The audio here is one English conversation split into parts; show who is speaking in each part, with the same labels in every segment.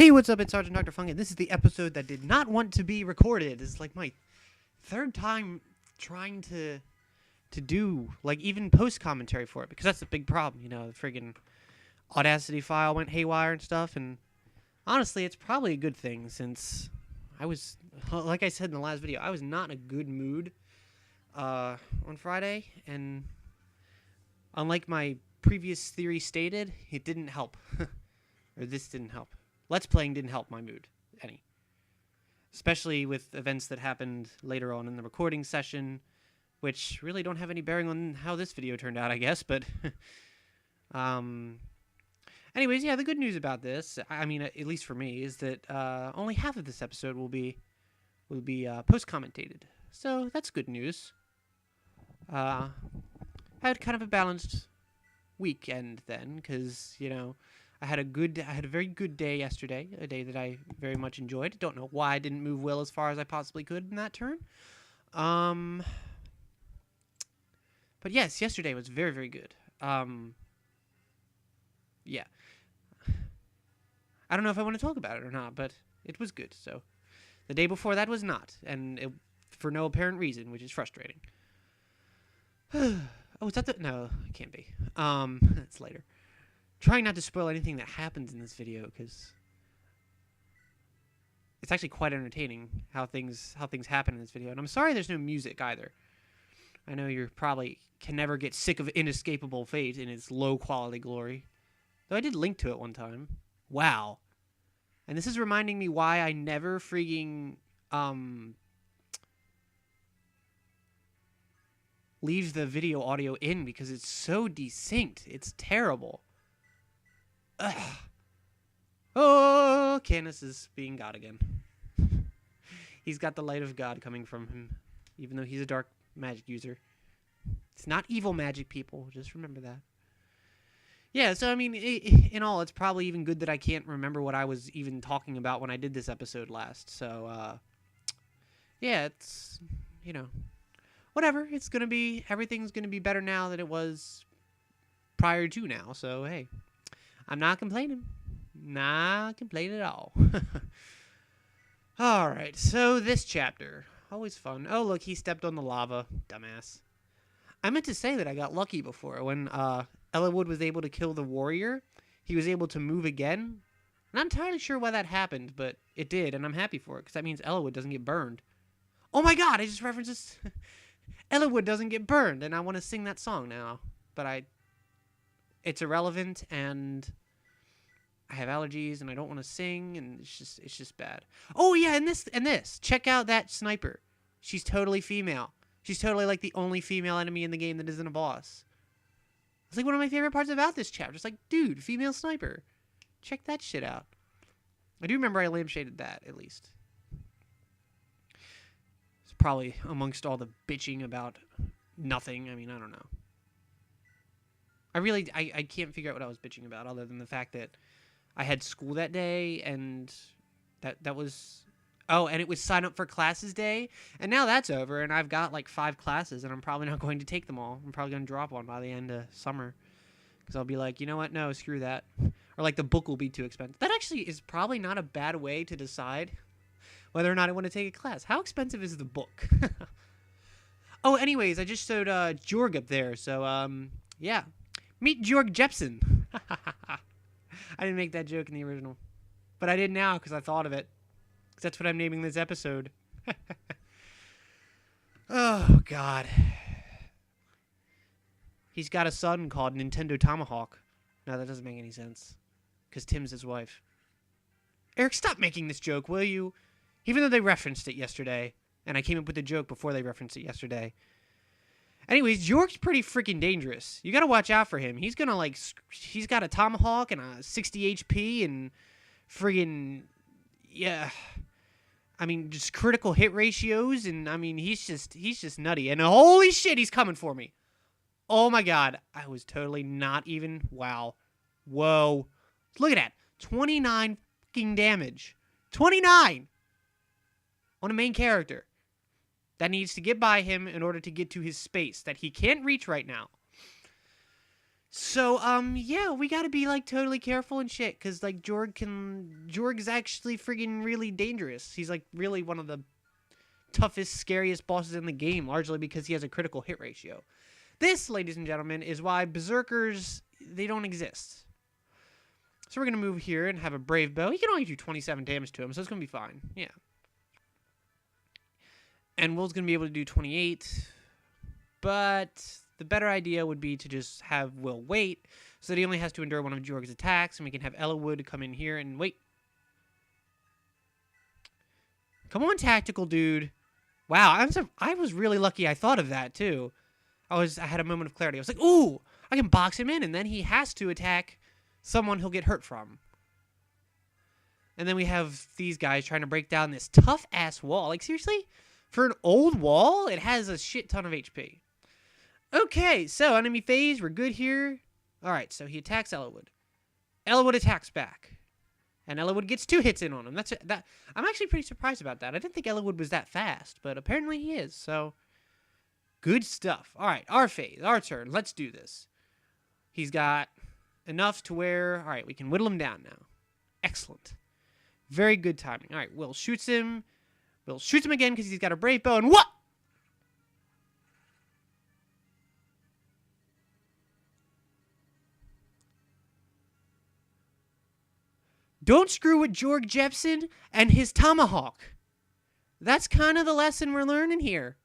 Speaker 1: Hey, what's up? It's Sergeant Dr. Funk, and this is the episode that did not want to be recorded. It's like my third time trying to do, like, even post-commentary for it, because that's the big problem, you know, the friggin' Audacity file went haywire and stuff, and honestly, it's probably a good thing, since I was, like I said in the last video, I was not in a good mood on Friday, and unlike my previous theory stated, it didn't help. Or this didn't help. Let's Playing didn't help my mood any. Especially with events that happened later on in the recording session, which really don't have any bearing on how this video turned out, I guess, but anyways, yeah, the good news about this, I mean, at least for me, is that only half of this episode will be post-commentated. So that's good news. I had kind of a balanced weekend then, because, you know, I had a very good day yesterday, a day that I very much enjoyed. Don't know why I didn't move well as far as I possibly could in that turn. But yes, yesterday was very, very good. Yeah. I don't know if I want to talk about it or not, but it was good. So the day before that was not, and for no apparent reason, which is frustrating. Oh, is that the... No, it can't be. It's later. Trying not to spoil anything that happens in this video, because it's actually quite entertaining how things happen in this video. And I'm sorry there's no music either. I know you probably can never get sick of Inescapable Fate in its low-quality glory. Though I did link to it one time. Wow. And this is reminding me why I never freaking leave the video audio in, because it's so desynced. It's terrible. Ugh. Oh, Canas is being God again. He's got the light of God coming from him, even though he's a dark magic user. It's not evil magic, people. Just remember that. Yeah, so, I mean, in all, it's probably even good that I can't remember what I was even talking about when I did this episode last. So, yeah, it's, you know, whatever. Everything's going to be better now than it was prior to now. So, hey. I'm not complaining. Not complaining at all. Alright, so this chapter. Always fun. Oh, look, he stepped on the lava. Dumbass. I meant to say that I got lucky before. When Eliwood was able to kill the warrior, he was able to move again. Not entirely sure why that happened, but it did, and I'm happy for it, because that means Eliwood doesn't get burned. Oh my god, I just referenced this. Eliwood doesn't get burned, and I want to sing that song now. But it's irrelevant, and I have allergies, and I don't want to sing, and it's just bad. Oh yeah, and this. Check out that sniper. She's totally female. She's totally like the only female enemy in the game that isn't a boss. It's like one of my favorite parts about this chapter. It's like, dude, female sniper. Check that shit out. I do remember I lampshaded that, at least. It's probably amongst all the bitching about nothing. I mean, I don't know. I can't figure out what I was bitching about, other than the fact that I had school that day, and that was... Oh, and it was sign up for classes day, and now that's over, and I've got like 5 classes, and I'm probably not going to take them all. I'm probably going to drop one by the end of summer, because I'll be like, you know what, no, screw that. Or like the book will be too expensive. That actually is probably not a bad way to decide whether or not I want to take a class. How expensive is the book? Oh, anyways, I just showed Georg up there, so yeah. Meet Georg Jepson. I didn't make that joke in the original. But I did now because I thought of it. Because that's what I'm naming this episode. Oh, God. He's got a son called Nintendo Tomahawk. No, that doesn't make any sense. Because Tim's his wife. Eric, stop making this joke, will you? Even though they referenced it yesterday. And I came up with the joke before they referenced it yesterday. Anyways, Georg's pretty freaking dangerous. You gotta watch out for him. He's gonna, like, he's got a tomahawk and a 60 HP and friggin', yeah. I mean, just critical hit ratios, and, I mean, he's just nutty. And holy shit, he's coming for me. Oh my god. I was totally not even, wow. Whoa. Look at that. 29 fucking damage. 29! On a main character that needs to get by him in order to get to his space that he can't reach right now. So, yeah, we gotta be, like, totally careful and shit, because, like, Georg's actually friggin' really dangerous. He's, like, really one of the toughest, scariest bosses in the game, largely because he has a critical hit ratio. This, ladies and gentlemen, is why berserkers, they don't exist. So we're gonna move here and have a brave bow. He can only do 27 damage to him, so it's gonna be fine. Yeah. And Will's gonna be able to do 28, but the better idea would be to just have Will wait, so that he only has to endure one of Georg's attacks, and we can have Eliwood come in here and wait. Come on, tactical dude. Wow, I was really lucky I thought of that, too. I had a moment of clarity. I was like, ooh, I can box him in, and then he has to attack someone he'll get hurt from. And then we have these guys trying to break down this tough-ass wall. Like, seriously? For an old wall, it has a shit ton of HP. Okay, so enemy phase, we're good here. Alright, so he attacks Eliwood. Eliwood attacks back. And Eliwood gets 2 hits in on him. I'm actually pretty surprised about that. I didn't think Eliwood was that fast, but apparently he is, so good stuff. Alright, our phase, our turn. Let's do this. He's got enough to where, alright, we can whittle him down now. Excellent. Very good timing. Alright, Will shoots him. Will shoots him again because he's got a brave bow, and what? Don't screw with Georg Jepson and his tomahawk. That's kind of the lesson we're learning here.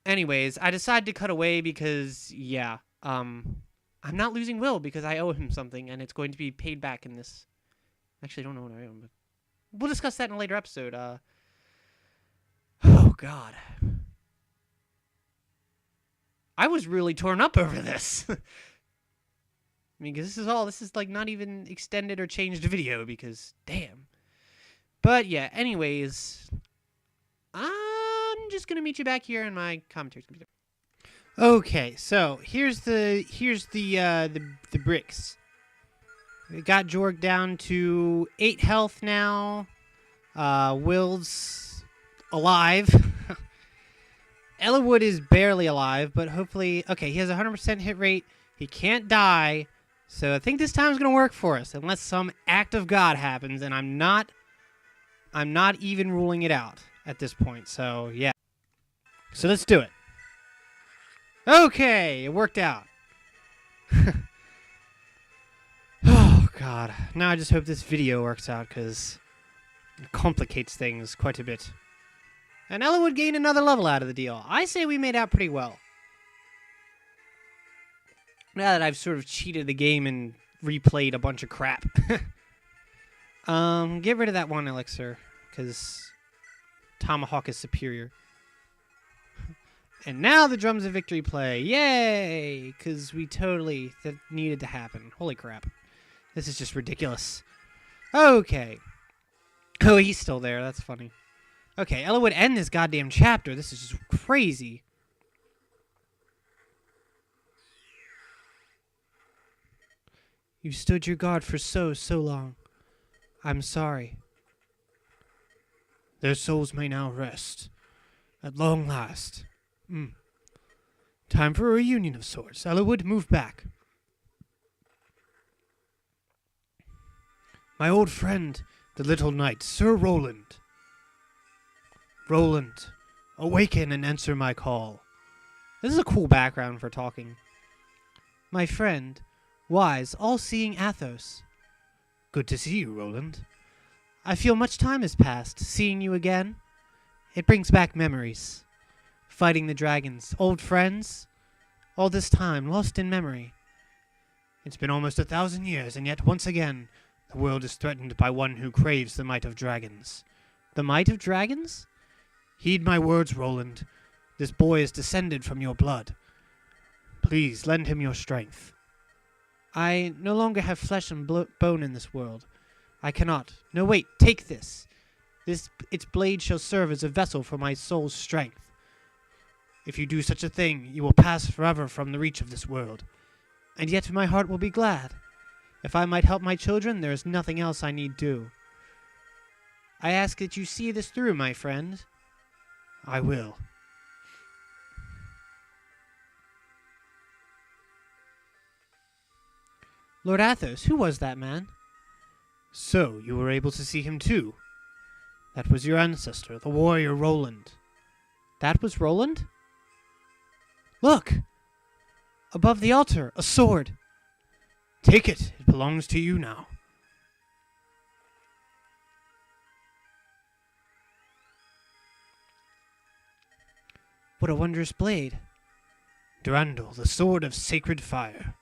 Speaker 1: Anyways, I decided to cut away because, yeah, I'm not losing Will because I owe him something, and it's going to be paid back in this. Actually, I don't know what I owe him, but we'll discuss that in a later episode. Oh, God. I was really torn up over this. I mean, because this is like not even extended or changed video because, damn. But yeah, anyways, I'm just gonna meet you back here and my commentary's gonna be there. Okay, so here's the bricks. We got Georg down to 8 health now. Will's alive. Eliwood is barely alive, but hopefully, okay, he has a 100% hit rate. He can't die. So I think this time's going to work for us, unless some act of God happens, and I'm not even ruling it out at this point. So, yeah. So let's do it. Okay, it worked out. Oh, God. Now I just hope this video works out, because it complicates things quite a bit. And Eliwood gained another level out of the deal. I say we made out pretty well. Now that I've sort of cheated the game and replayed a bunch of crap. Get rid of that one elixir, because Tomahawk is superior. And now the drums of victory play. Yay! Because that needed to happen. Holy crap. This is just ridiculous. Okay. Oh, he's still there. That's funny. Okay, Eliwood end this goddamn chapter. This is just crazy. You stood your guard for so long. I'm sorry. Their souls may now rest. At long last. Time for a reunion of sorts. Eliwood, move back. My old friend, the little knight, Sir Roland. Roland, awaken and answer my call. This is a cool background for talking. My friend, wise, all-seeing Athos. Good to see you, Roland. I feel much time has passed, seeing you again. It brings back memories. Fighting the dragons, old friends. All this time, lost in memory. It's been almost 1,000 years, and yet once again, the world is threatened by one who craves the might of dragons. The might of dragons? Heed my words, Roland. This boy is descended from your blood. Please, lend him your strength. I no longer have flesh and bone in this world. I cannot. No, wait, take this. Its blade shall serve as a vessel for my soul's strength. If you do such a thing, you will pass forever from the reach of this world. And yet my heart will be glad. If I might help my children, there is nothing else I need do. I ask that you see this through, my friend. I will. Lord Athos, who was that man?
Speaker 2: So, you were able to see him too. That was your ancestor, the warrior Roland.
Speaker 1: That was Roland? Look! Above the altar, a sword.
Speaker 2: Take it. It belongs to you now.
Speaker 1: What a wondrous blade.
Speaker 2: Durandal, the sword of sacred fire.